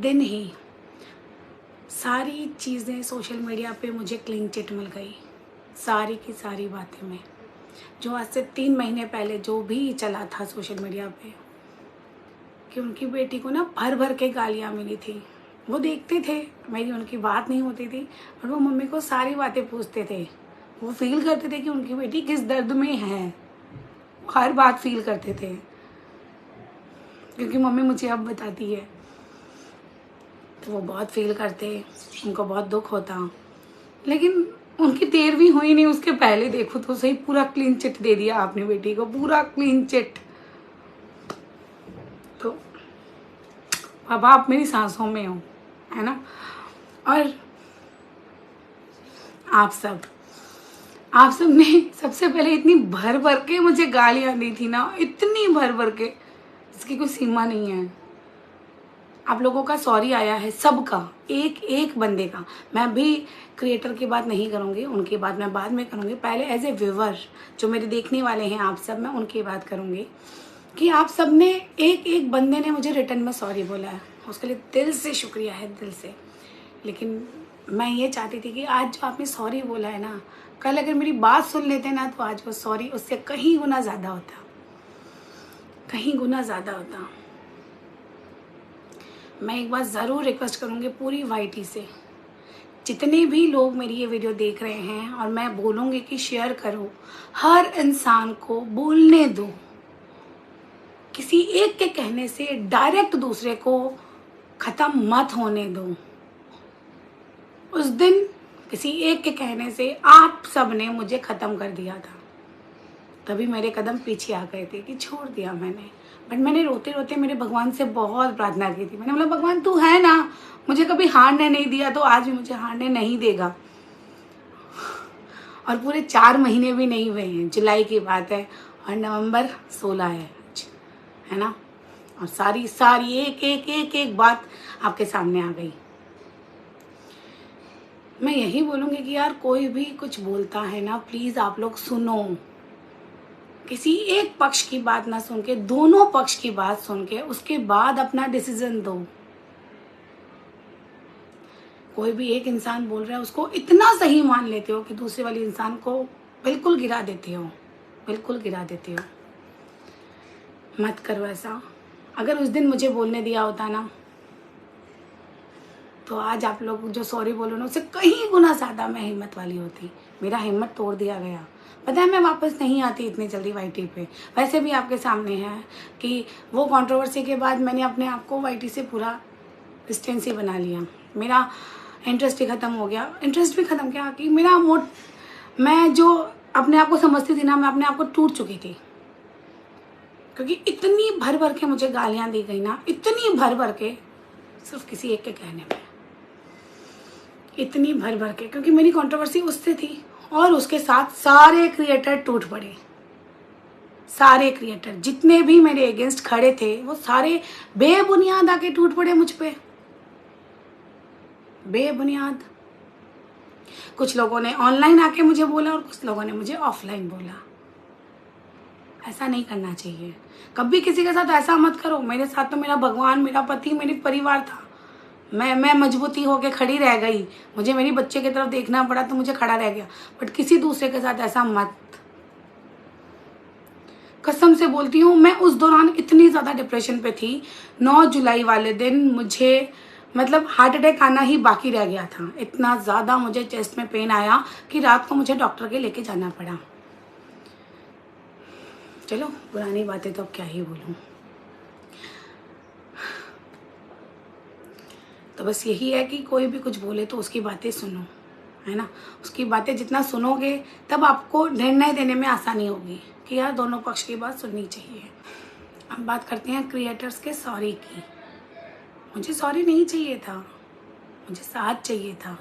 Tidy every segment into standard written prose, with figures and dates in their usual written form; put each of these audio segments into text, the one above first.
दिन ही सारी चीज़ें सोशल मीडिया पे मुझे क्लीन चिट मिल गई, सारी की सारी बातें में जो आज से 3 महीने पहले जो भी चला था सोशल मीडिया पे कि उनकी बेटी को ना भर भर के गालियाँ मिली थी। वो देखते थे, मेरी उनकी बात नहीं होती थी और वो मम्मी को सारी बातें पूछते थे। वो फील करते थे कि उनकी बेटी किस दर्द में है, हर बात फील करते थे क्योंकि मम्मी मुझे अब बताती है तो वो बहुत फील करते, उनको बहुत दुख होता। लेकिन उनकी 13वीं हुई नहीं, उसके पहले देखो तो सही पूरा क्लीन चिट दे दिया आपने बेटी को, पूरा क्लीन चिट। तो अब आप मेरी सांसों में हो, है ना। और आप सब ने सबसे पहले इतनी भर भर के मुझे गालियां दी थी ना, इतनी भर भर के, इसकी कोई सीमा नहीं है। आप लोगों का सॉरी आया है, सबका, एक एक बंदे का। मैं भी क्रिएटर की बात नहीं करूँगी, उनकी बात मैं बाद में करूँगी। पहले एज ए व्यूअर जो मेरे देखने वाले हैं आप सब, मैं उनकी बात करूँगी कि आप सब ने एक एक बंदे ने मुझे रिटर्न में सॉरी बोला है, उसके लिए दिल से शुक्रिया है, दिल से। लेकिन मैं ये चाहती थी कि आज जो आपने सॉरी बोला है ना, कल अगर मेरी बात सुन लेते ना तो आज वो सॉरी उससे कहीं गुना ज़्यादा होता, कहीं गुना ज़्यादा होता। मैं एक बार ज़रूर रिक्वेस्ट करूँगी पूरी वाईटी से, जितने भी लोग मेरी ये वीडियो देख रहे हैं, और मैं बोलूँगी कि शेयर करो, हर इंसान को बोलने दो। किसी एक के कहने से डायरेक्ट दूसरे को ख़त्म मत होने दो। उस दिन किसी एक के कहने से आप सब ने मुझे ख़त्म कर दिया था, तभी मेरे कदम पीछे आ गए थे कि छोड़ दिया मैंने। बट मैंने रोते रोते मेरे भगवान से बहुत प्रार्थना की थी। मैंने बोला भगवान तू है ना, मुझे कभी हारने नहीं दिया तो आज भी मुझे हारने नहीं देगा। और पूरे 4 महीने भी नहीं हुए हैं, जुलाई की बात है और नवंबर 16 है आज, है ना। और सारी एक बात आपके सामने आ गई। मैं यही बोलूँगी कि यार कोई भी कुछ बोलता है ना, प्लीज़ आप लोग सुनो। किसी एक पक्ष की बात ना सुन के, दोनों पक्ष की बात सुन के उसके बाद अपना डिसीजन दो। कोई भी एक इंसान बोल रहा है उसको इतना सही मान लेते हो कि दूसरे वाले इंसान को बिल्कुल गिरा देते हो, बिल्कुल गिरा देते हो। मत करो ऐसा। अगर उस दिन मुझे बोलने दिया होता ना तो आज आप लोग जो सॉरी बोलो ना, उससे कहीं गुना ज़्यादा मैं हिम्मत वाली होती। मेरा हिम्मत तोड़ दिया गया। पता है मैं वापस नहीं आती इतनी जल्दी वाईटी पे। वैसे भी आपके सामने है कि वो कंट्रोवर्सी के बाद मैंने अपने आप को वाईटी से पूरा डिस्टेंस ही बना लिया। मेरा इंटरेस्ट ही ख़त्म हो गया। इंटरेस्ट भी ख़त्म क्या कि मेरा मैं जो अपने आप को समझती थी ना, मैं अपने आप को टूट चुकी थी। क्योंकि इतनी भर भर के मुझे गालियाँ दी गई ना, इतनी भर भर के, सिर्फ किसी एक के कहने में, इतनी भर भर के। क्योंकि मेरी कंट्रोवर्सी उससे थी और उसके साथ सारे क्रिएटर टूट पड़े। सारे क्रिएटर जितने भी मेरे अगेंस्ट खड़े थे वो सारे बेबुनियाद आके टूट पड़े मुझ पे, बेबुनियाद। कुछ लोगों ने ऑनलाइन आके मुझे बोला और कुछ लोगों ने मुझे ऑफलाइन बोला। ऐसा नहीं करना चाहिए। कभी किसी के साथ ऐसा मत करो। मेरे साथ तो मेरा भगवान, मेरा पति, मेरी परिवार था। मैं मजबूती होके खड़ी रह गई। मुझे मेरी बच्चे की तरफ देखना पड़ा तो मुझे खड़ा रह गया। बट किसी दूसरे के साथ ऐसा मत। कसम से बोलती हूँ, मैं उस दौरान इतनी ज़्यादा डिप्रेशन पे थी। 9 जुलाई वाले दिन मुझे मतलब हार्ट अटैक आना ही बाकी रह गया था। इतना ज़्यादा मुझे चेस्ट में पेन आया कि रात को मुझे डॉक्टर के लेके जाना पड़ा। चलो पुरानी बातें तो अब क्या ही बोलूँ। तो बस यही है कि कोई भी कुछ बोले तो उसकी बातें सुनो, है ना। उसकी बातें जितना सुनोगे तब आपको निर्णय देने में आसानी होगी कि यार दोनों पक्ष की बात सुननी चाहिए। अब बात करते हैं क्रिएटर्स के सॉरी की। मुझे सॉरी नहीं चाहिए था, मुझे साथ चाहिए था,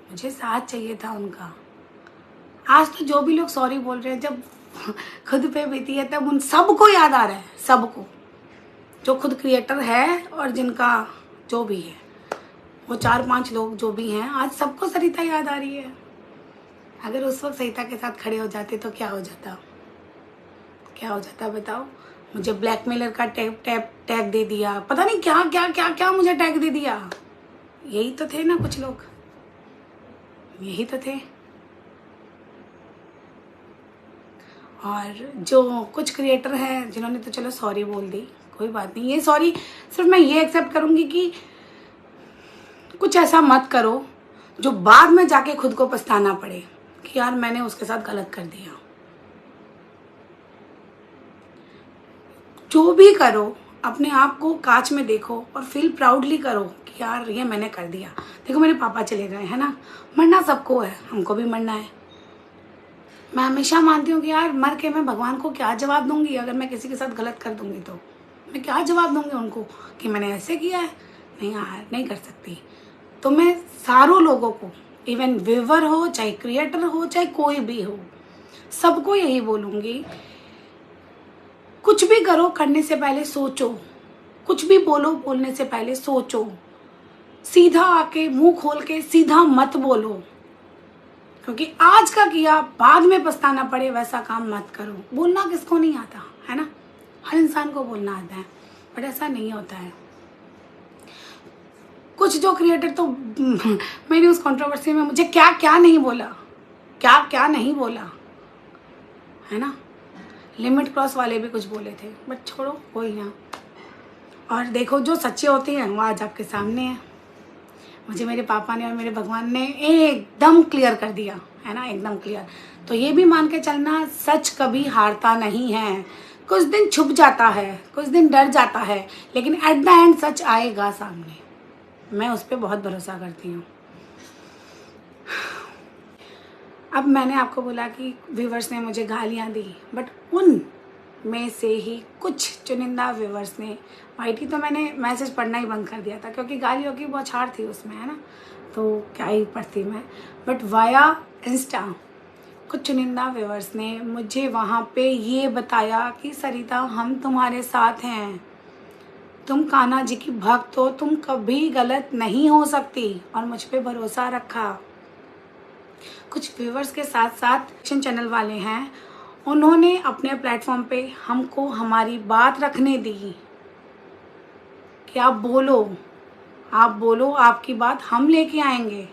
मुझे साथ चाहिए था उनका। आज तो जो भी लोग सॉरी बोल रहे हैं, जब खुद पे बीती है तब उन सबको याद आ रहा है, सबको जो खुद क्रिएटर है और जिनका जो भी है, वो 4-5 लोग जो भी हैं, आज सबको सरिता याद आ रही है। अगर उस वक्त सरिता के साथ खड़े हो जाते तो क्या हो जाता, क्या हो जाता बताओ। मुझे ब्लैकमेलर का टैग दे दिया, पता नहीं क्या क्या क्या क्या मुझे टैग दे दिया। यही तो थे ना कुछ लोग, यही तो थे। और जो कुछ क्रिएटर हैं जिन्होंने तो चलो सॉरी बोल दी, कोई बात नहीं। ये सॉरी सिर्फ मैं ये एक्सेप्ट करूंगी कि कुछ ऐसा मत करो जो बाद में जाके खुद को पछताना पड़े कि यार मैंने उसके साथ गलत कर दिया। जो भी करो अपने आप को कांच में देखो और फील प्राउडली करो कि यार ये मैंने कर दिया। देखो मेरे पापा चले गए है ना, मरना सबको है, हमको भी मरना है। मैं हमेशा मानती हूँ कि यार मर के मैं भगवान को क्या जवाब दूंगी? अगर मैं किसी के साथ गलत कर दूंगी तो मैं क्या जवाब दूंगी उनको कि मैंने ऐसे किया है? नहीं यार, नहीं कर सकती। तो मैं सारों लोगों को, इवन व्यूअर हो चाहे क्रिएटर हो चाहे कोई भी हो, सबको यही बोलूँगी, कुछ भी करो करने से पहले सोचो, कुछ भी बोलो बोलने से पहले सोचो। सीधा आके मुंह खोल के सीधा मत बोलो, क्योंकि आज का किया बाद में पछताना पड़े वैसा काम मत करो। बोलना किसको नहीं आता है ना, हर इंसान को बोलना आता है, बट ऐसा नहीं होता है। कुछ जो क्रिएटर तो मेरी उस कंट्रोवर्सी में मुझे क्या क्या नहीं बोला, क्या क्या नहीं बोला है ना। लिमिट क्रॉस वाले भी कुछ बोले थे, बट छोड़ो कोई ना। और देखो जो सच्चे होते हैं वो आज आपके सामने है। मुझे मेरे पापा ने और मेरे भगवान ने एकदम क्लियर कर दिया है ना, एकदम क्लियर। तो ये भी मान के चलना, सच कभी हारता नहीं है। कुछ दिन छुप जाता है, कुछ दिन डर जाता है, लेकिन एट द एंड सच आएगा सामने। मैं उस पर बहुत भरोसा करती हूँ। अब मैंने आपको बोला कि व्यूवर्स ने मुझे गालियाँ दी, बट उन में से ही कुछ चुनिंदा व्यूवर्स ने, वाईटी तो मैंने मैसेज पढ़ना ही बंद कर दिया था क्योंकि गालियों की बौछार थी उसमें है ना, तो क्या ही पढ़ती मैं। बट वाया इंस्टा कुछ चुनिंदा व्यूवर्स ने मुझे वहाँ पे ये बताया कि सरिता हम तुम्हारे साथ हैं, तुम कान्हा जी की भक्त हो, तुम कभी गलत नहीं हो सकती, और मुझ पे भरोसा रखा। कुछ व्यूवर्स के साथ साथ एक्शन चैनल वाले हैं, उन्होंने अपने प्लेटफॉर्म पे हमको हमारी बात रखने दी कि आप बोलो, आपकी बात हम लेके आएंगे।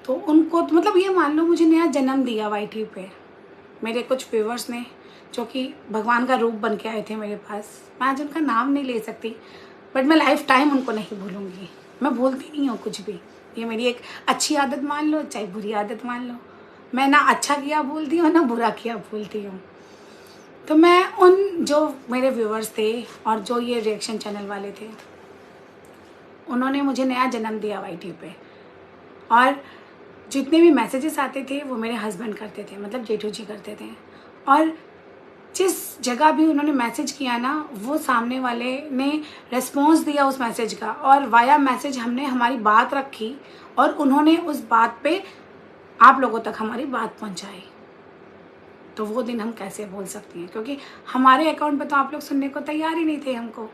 तो उनको तो मतलब ये मान लो मुझे नया जन्म दिया वाईटी पे मेरे कुछ व्यूवर्स ने, जो कि भगवान का रूप बन के आए थे मेरे पास। मैं आज उनका नाम नहीं ले सकती, बट मैं लाइफ टाइम उनको नहीं भूलूंगी। मैं भूलती नहीं हूँ कुछ भी, ये मेरी एक अच्छी आदत मान लो चाहे बुरी आदत मान लो। मैं ना अच्छा किया भूलती हूँ ना बुरा किया भूलती हूँ। तो मैं उन जो मेरे व्यूवर्स थे और जो ये रिएक्शन चैनल वाले थे, उन्होंने मुझे नया जन्म दिया वाईटी पे। और जितने भी मैसेजेस आते थे वो मेरे हस्बैंड करते थे, मतलब जेठू जी करते थे। और जिस जगह भी उन्होंने मैसेज किया ना, वो सामने वाले ने रेस्पॉन्स दिया उस मैसेज का, और वाया मैसेज हमने हमारी बात रखी और उन्होंने उस बात पे आप लोगों तक हमारी बात पहुंचाई। तो वो दिन हम कैसे भूल सकती हैं, क्योंकि हमारे अकाउंट पे तो आप लोग सुनने को तैयार ही नहीं थे हमको,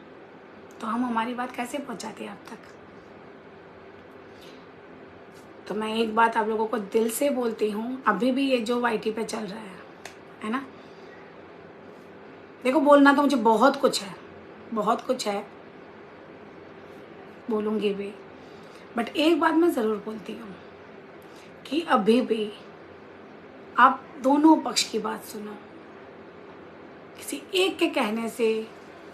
तो हम हमारी बात कैसे पहुंचाते आप तक। तो मैं एक बात आप लोगों को दिल से बोलती हूँ, अभी भी ये जो वाईटी पे चल रहा है ना, देखो बोलना तो मुझे बहुत कुछ है, बोलूँगी भी, बट एक बात मैं ज़रूर बोलती हूँ कि अभी भी आप दोनों पक्ष की बात सुनो। किसी एक के कहने से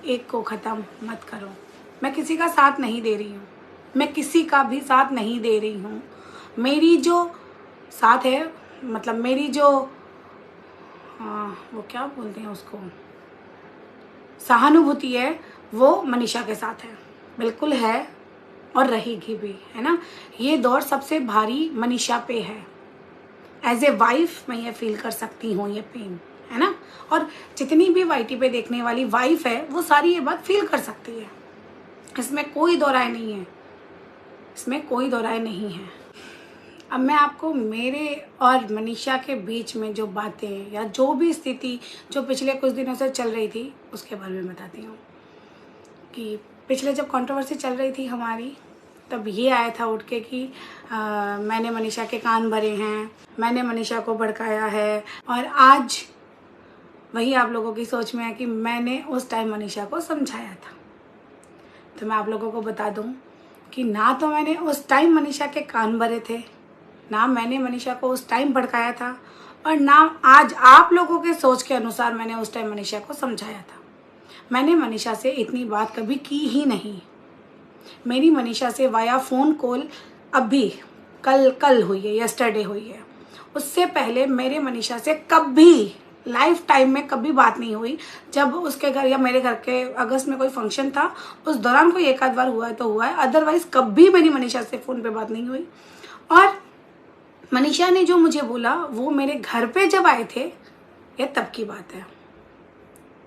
एक को ख़त्म मत करो। मैं किसी का साथ नहीं दे रही हूँ, मैं किसी का भी साथ नहीं दे रही हूँ। मेरी जो साथ है, मतलब मेरी जो वो क्या बोलते हैं उसको, सहानुभूति है, वो मनीषा के साथ है, बिल्कुल है और रहेगी भी, है ना। ये दौर सबसे भारी मनीषा पे है। एज ए वाइफ मैं ये फील कर सकती हूँ ये पेन, है ना। और जितनी भी वाईटी पे देखने वाली वाइफ है वो सारी ये बात फील कर सकती है, इसमें कोई दो राय नहीं है, इसमें कोई दो राय नहीं है। अब मैं आपको मेरे और मनीषा के बीच में जो बातें या जो भी स्थिति जो पिछले कुछ दिनों से चल रही थी उसके बारे में बताती हूँ। कि पिछले जब कंट्रोवर्सी चल रही थी हमारी, तब ये आया था उठ के कि मैंने मनीषा के कान भरे हैं, मैंने मनीषा को भड़काया है। और आज वही आप लोगों की सोच में है कि मैंने उस टाइम मनीषा को समझाया था। तो मैं आप लोगों को बता दूं कि ना तो मैंने उस टाइम मनीषा के कान भरे थे, ना मैंने मनीषा को उस टाइम भड़काया था, और ना आज आप लोगों के सोच के अनुसार मैंने उस टाइम मनीषा को समझाया था। मैंने मनीषा से इतनी बात कभी की ही नहीं। मेरी मनीषा से वाया फ़ोन कॉल अभी कल हुई है, यस्टरडे हुई है। उससे पहले मेरे मनीषा से कभी लाइफ टाइम में कभी बात नहीं हुई। जब उसके घर या मेरे घर के अगस्त में कोई फंक्शन था, उस दौरान कोई एक आध बार हुआ है तो हुआ है, अदरवाइज कभी मेरी मनीषा से फ़ोन पे बात नहीं हुई। और मनीषा ने जो मुझे बोला वो मेरे घर पे जब आए थे, ये तब की बात है।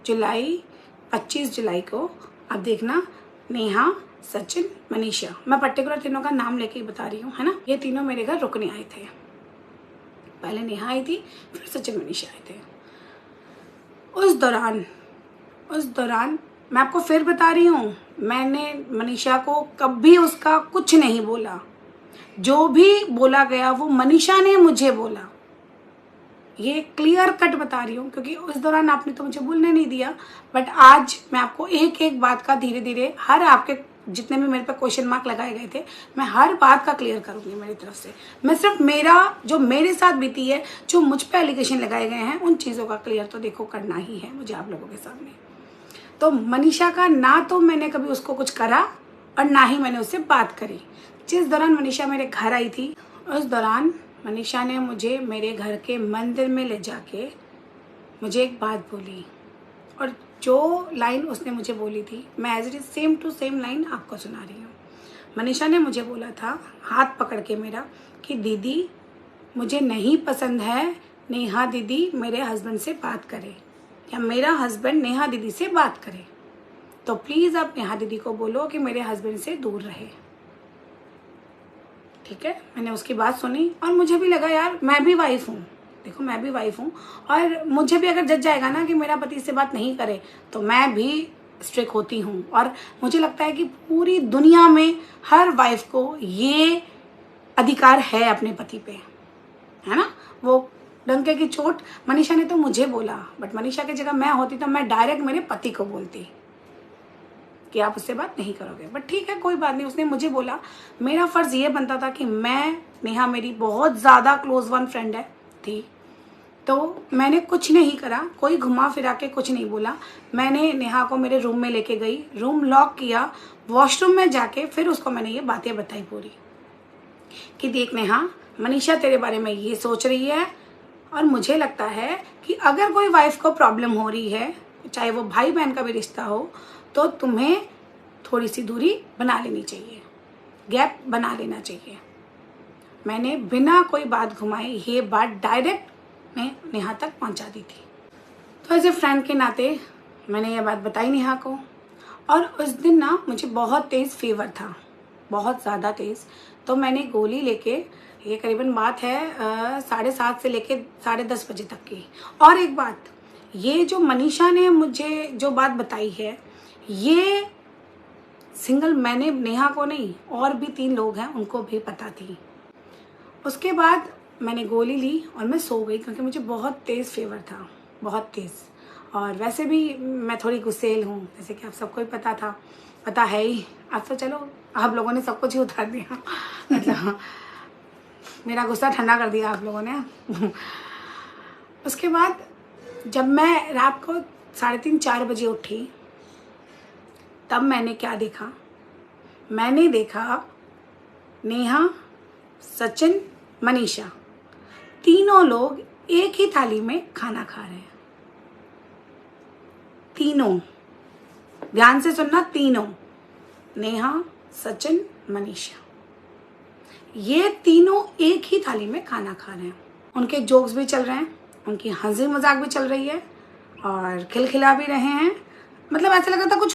25 जुलाई को आप देखना, नेहा, सचिन, मनीषा, मैं पर्टिकुलर तीनों का नाम लेके ही बता रही हूँ, है ना। ये तीनों मेरे घर रुकने आए थे। पहले नेहा आई थी, फिर सचिन, मनीषा आए थे। उस दौरान मैं आपको फिर बता रही हूँ, मैंने मनीषा को कभी उसका कुछ नहीं बोला। जो भी बोला गया वो मनीषा ने मुझे बोला। ये क्लियर कट बता रही हूँ, क्योंकि उस दौरान आपने तो मुझे बोलने नहीं दिया। बट आज मैं आपको एक एक बात का धीरे धीरे, हर आपके जितने भी मेरे पे क्वेश्चन मार्क लगाए गए थे, मैं हर बात का क्लियर करूँगी मेरी तरफ से। मैं सिर्फ जो मेरे साथ बीती है, जो मुझ पे एलिगेशन लगाए गए हैं, उन चीज़ों का क्लियर तो देखो करना ही है मुझे आप लोगों के सामने। तो मनीषा का ना तो मैंने कभी उसको कुछ करा और ना ही मैंने उससे बात करी। जिस दौरान मनीषा मेरे घर आई थी, उस दौरान मनीषा ने मुझे मेरे घर के मंदिर में ले जाके मुझे एक बात बोली, और जो लाइन उसने मुझे बोली थी, मैं as it is same to same line आपको सुना रही हूँ। मनीषा ने मुझे बोला था, हाथ पकड़ के मेरा, कि दीदी मुझे नहीं पसंद है नेहा दीदी मेरे हस्बैंड से बात करे, या मेरा हस्बैंड नेहा दीदी से बात करे, तो प्लीज़ आप नेहा दीदी को बोलो कि मेरे हस्बैंड से दूर रहे। ठीक है, मैंने उसकी बात सुनी और मुझे भी लगा यार मैं भी वाइफ हूँ, देखो मैं भी वाइफ हूँ, और मुझे भी अगर जज जाएगा ना कि मेरा पति इससे बात नहीं करे, तो मैं भी स्ट्रिक्ट होती हूँ। और मुझे लगता है कि पूरी दुनिया में हर वाइफ को ये अधिकार है अपने पति पे, है ना। वो डंके की चोट मनीषा ने तो मुझे बोला, बट मनीषा की जगह मैं होती तो मैं डायरेक्ट मेरे पति को बोलती कि आप उससे बात नहीं करोगे। बट ठीक है, कोई बात नहीं, उसने मुझे बोला। मेरा फ़र्ज़ ये बनता था कि नेहा मेरी बहुत ज़्यादा क्लोज वन फ्रेंड है थी, तो मैंने कुछ नहीं करा, कोई घुमा फिरा के कुछ नहीं बोला। मैंने नेहा को मेरे रूम में लेके गई, रूम लॉक किया, वॉशरूम में जाके फिर उसको मैंने ये बातें बताई पूरी, कि देख नेहा, मनीषा तेरे बारे में ये सोच रही है, और मुझे लगता है कि अगर कोई वाइफ को प्रॉब्लम हो रही है, चाहे वो भाई बहन का भी रिश्ता हो, तो तुम्हें थोड़ी सी दूरी बना लेनी चाहिए, गैप बना लेना चाहिए। मैंने बिना कोई बात घुमाए ये बात डायरेक्ट मैं नेहा तक पहुंचा दी थी। तो एज ए फ्रेंड के नाते मैंने ये बात बताई नेहा को। और उस दिन ना मुझे बहुत तेज़ फीवर था, बहुत ज़्यादा तेज़। तो मैंने गोली लेके, ये करीबन बात है 7:30 से लेके 10:30 बजे तक की। और एक बात, ये जो मनीषा ने मुझे जो बात बताई है, ये सिंगल मैंने नेहा को नहीं, और भी 3 लोग हैं उनको भी पता थी। उसके बाद मैंने गोली ली और मैं सो गई, क्योंकि मुझे बहुत तेज़ फीवर था, बहुत तेज़। और वैसे भी मैं थोड़ी गुस्सेल हूँ, जैसे कि आप सबको ही पता है ही। अब तो चलो आप लोगों ने सब कुछ ही उतार दिया, मतलब मेरा गुस्सा ठंडा कर दिया आप लोगों ने। उसके बाद जब मैं रात को 3:30-4 बजे उठी, तब मैंने क्या देखा, मैंने देखा नेहा, सचिन, मनीषा, तीनों लोग एक ही थाली में खाना खा रहे हैं। तीनों, ध्यान से सुनना, तीनों, नेहा, सचिन, मनीषा, ये तीनों एक ही थाली में खाना खा रहे हैं। उनके जोक्स भी चल रहे हैं, उनकी हंसी मजाक भी चल रही है, और खिलखिला भी रहे हैं। मतलब ऐसा लग रहा था कुछ